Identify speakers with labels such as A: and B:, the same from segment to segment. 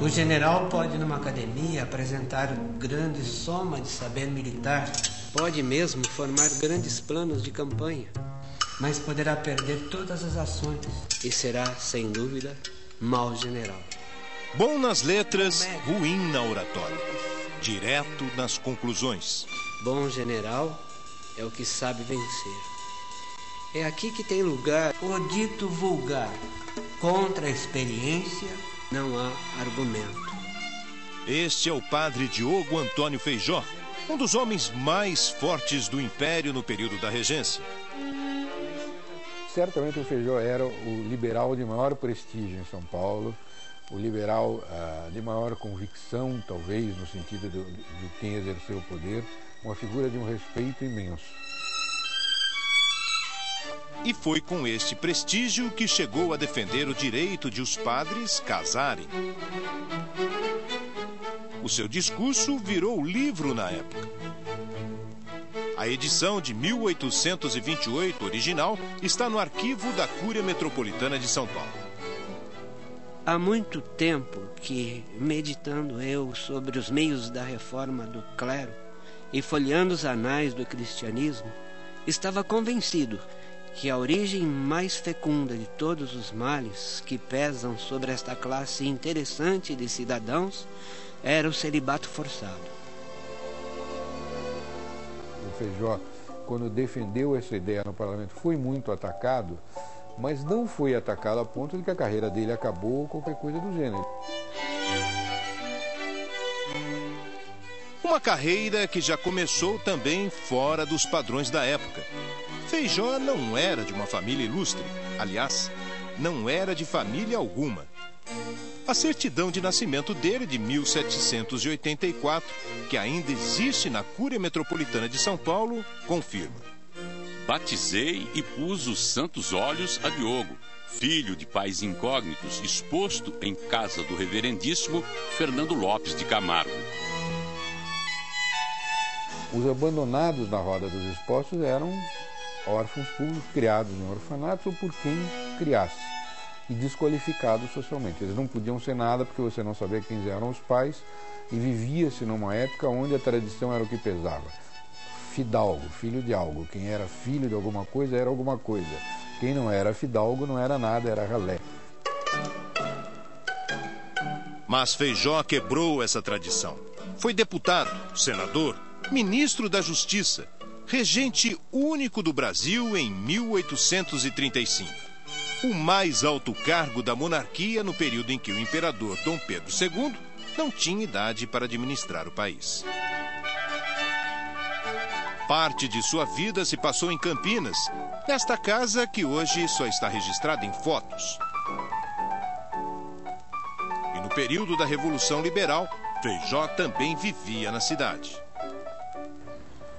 A: O general pode, numa academia, apresentar grande soma de saber militar. Pode mesmo formar grandes planos de campanha. Mas poderá perder todas as ações e será, sem dúvida, mau general.
B: Bom nas letras, ruim na oratória. Direto nas conclusões.
A: Bom general é o que sabe vencer. É aqui que tem lugar o dito vulgar. Contra a experiência não há argumento.
B: Este é o padre Diogo Antônio Feijó, um dos homens mais fortes do Império no período da regência.
C: Certamente o Feijó era o liberal de maior prestígio em São Paulo, o liberal de maior convicção, talvez, no sentido de quem exerceu o poder, uma figura de um respeito imenso.
B: E foi com este prestígio que chegou a defender o direito de os padres casarem. O seu discurso virou livro na época. A edição de 1828, original, está no arquivo da Cúria Metropolitana de São Paulo.
A: Há muito tempo que, meditando eu sobre os meios da reforma do clero e folheando os anais do cristianismo, estava convencido que a origem mais fecunda de todos os males que pesam sobre esta classe interessante de cidadãos era o celibato forçado.
C: O Feijó, quando defendeu essa ideia no parlamento, foi muito atacado, mas não foi atacado a ponto de que a carreira dele acabou ou qualquer coisa do gênero.
B: Uma carreira que já começou também fora dos padrões da época. Feijó não era de uma família ilustre. Aliás, não era de família alguma. A certidão de nascimento dele, de 1784, que ainda existe na Cúria Metropolitana de São Paulo, confirma.
D: Batizei e pus os santos olhos a Diogo, filho de pais incógnitos, exposto em casa do reverendíssimo Fernando Lopes de Camargo.
C: Os abandonados na roda dos expostos eram órfãos públicos criados em orfanatos ou por quem criasse e desqualificados socialmente. Eles não podiam ser nada porque você não sabia quem eram os pais e vivia-se numa época onde a tradição era o que pesava. Fidalgo, filho de algo. Quem era filho de alguma coisa era alguma coisa. Quem não era fidalgo não era nada, era ralé.
B: Mas Feijó quebrou essa tradição. Foi deputado, senador, ministro da Justiça, regente único do Brasil em 1835. O mais alto cargo da monarquia no período em que o imperador Dom Pedro II não tinha idade para administrar o país. Parte de sua vida se passou em Campinas, nesta casa que hoje só está registrada em fotos. E no período da Revolução Liberal, Feijó também vivia na cidade.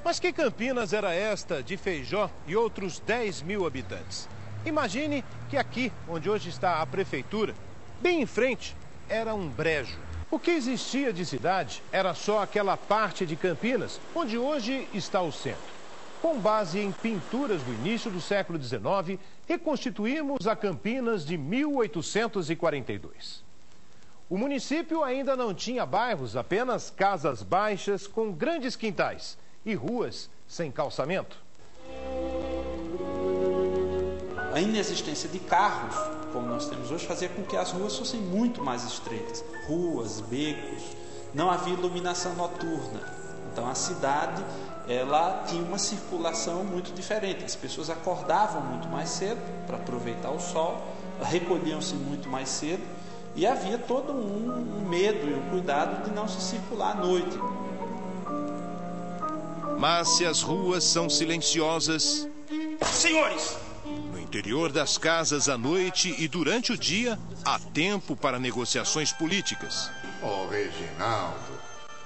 B: Mas que Campinas era esta de Feijó e outros 10 mil habitantes? Imagine que aqui, onde hoje está a prefeitura, bem em frente, era um brejo. O que existia de cidade era só aquela parte de Campinas, onde hoje está o centro. Com base em pinturas do início do século XIX, reconstituímos a Campinas de 1842. O município ainda não tinha bairros, apenas casas baixas com grandes quintais e ruas sem calçamento.
E: A inexistência de carros, como nós temos hoje, fazia com que as ruas fossem muito mais estreitas. Ruas, becos, não havia iluminação noturna. Então a cidade, ela tinha uma circulação muito diferente. As pessoas acordavam muito mais cedo para aproveitar o sol, recolhiam-se muito mais cedo e havia todo um medo e um cuidado de não se circular à noite.
B: Mas se as ruas são silenciosas...
F: Senhores!
B: No interior das casas à noite e durante o dia, há tempo para negociações políticas.
G: Oh, Reginaldo,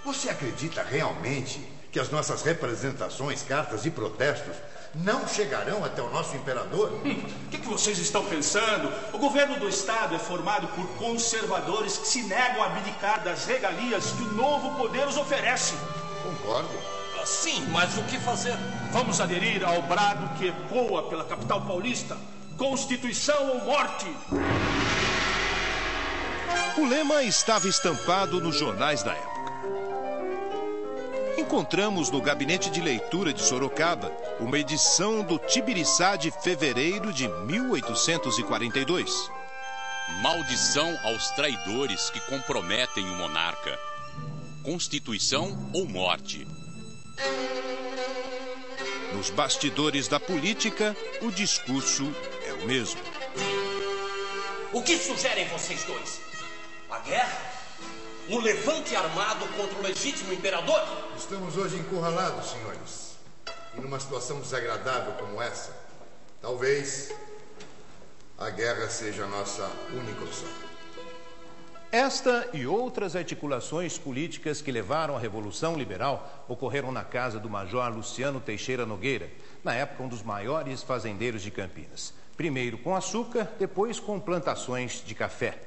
G: você acredita realmente que as nossas representações, cartas e protestos não chegarão até o nosso imperador?
F: O que vocês estão pensando? O governo do estado é formado por conservadores que se negam a abdicar das regalias que o novo poder os oferece.
G: Concordo.
F: Sim, mas o que fazer? Vamos aderir ao brado que ecoa pela capital paulista: Constituição ou morte!
B: O lema estava estampado nos jornais da época. Encontramos no gabinete de leitura de Sorocaba uma edição do Tibiriçá de fevereiro de 1842.
D: Maldição aos traidores que comprometem o monarca. Constituição ou morte.
B: Nos bastidores da política, o discurso é o mesmo.
H: O que sugerem vocês dois? A guerra? Um levante armado contra o legítimo imperador?
G: Estamos hoje encurralados, senhores. E numa situação desagradável como essa, talvez a guerra seja a nossa única opção.
B: Esta e outras articulações políticas que levaram à Revolução Liberal ocorreram na casa do Major Luciano Teixeira Nogueira, na época um dos maiores fazendeiros de Campinas. Primeiro com açúcar, depois com plantações de café.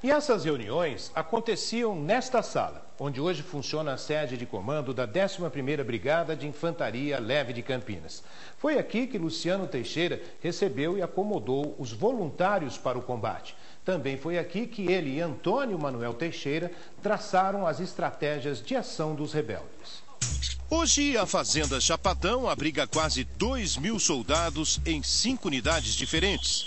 B: E essas reuniões aconteciam nesta sala, onde hoje funciona a sede de comando da 11ª Brigada de Infantaria Leve de Campinas. Foi aqui que Luciano Teixeira recebeu e acomodou os voluntários para o combate. Também foi aqui que ele e Antônio Manuel Teixeira traçaram as estratégias de ação dos rebeldes. Hoje, a Fazenda Chapadão abriga quase 2.000 soldados em 5 unidades diferentes.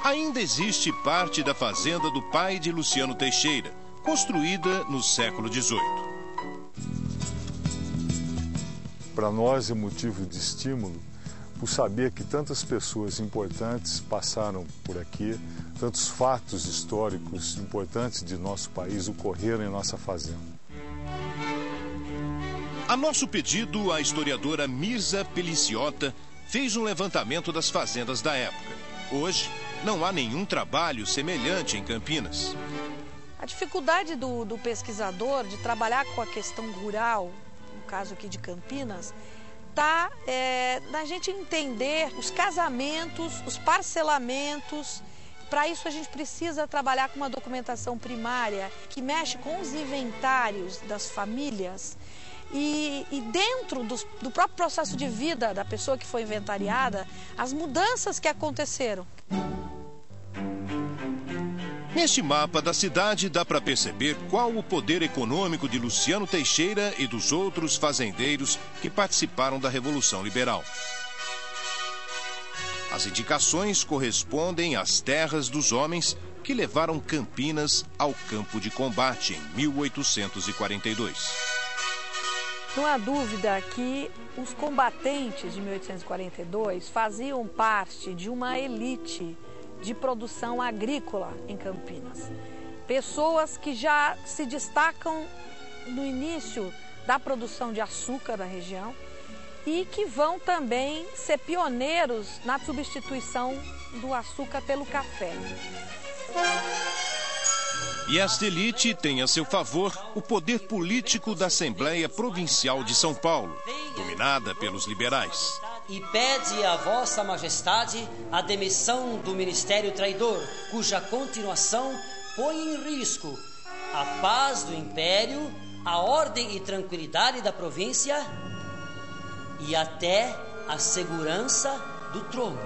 B: Ainda existe parte da fazenda do pai de Luciano Teixeira, construída no século XVIII.
I: Para nós é motivo de estímulo por saber que tantas pessoas importantes passaram por aqui, tantos fatos históricos importantes de nosso país ocorreram em nossa fazenda.
B: A nosso pedido, a historiadora Mirza Peliciota fez um levantamento das fazendas da época. Hoje, não há nenhum trabalho semelhante em Campinas.
J: A dificuldade do pesquisador de trabalhar com a questão rural, no caso aqui de Campinas, está na gente entender os casamentos, os parcelamentos. Para isso a gente precisa trabalhar com uma documentação primária que mexe com os inventários das famílias e dentro do próprio processo de vida da pessoa que foi inventariada, as mudanças que aconteceram.
B: Neste mapa da cidade dá para perceber qual o poder econômico de Luciano Teixeira e dos outros fazendeiros que participaram da Revolução Liberal. As indicações correspondem às terras dos homens que levaram Campinas ao campo de combate em 1842.
J: Não há dúvida que os combatentes de 1842 faziam parte de uma elite de produção agrícola em Campinas. Pessoas que já se destacam no início da produção de açúcar da região e que vão também ser pioneiros na substituição do açúcar pelo café.
B: E esta elite tem a seu favor o poder político da Assembleia Provincial de São Paulo, dominada pelos liberais.
K: E pede a Vossa Majestade a demissão do Ministério Traidor, cuja continuação põe em risco a paz do Império, a ordem e tranquilidade da província e até a segurança do trono.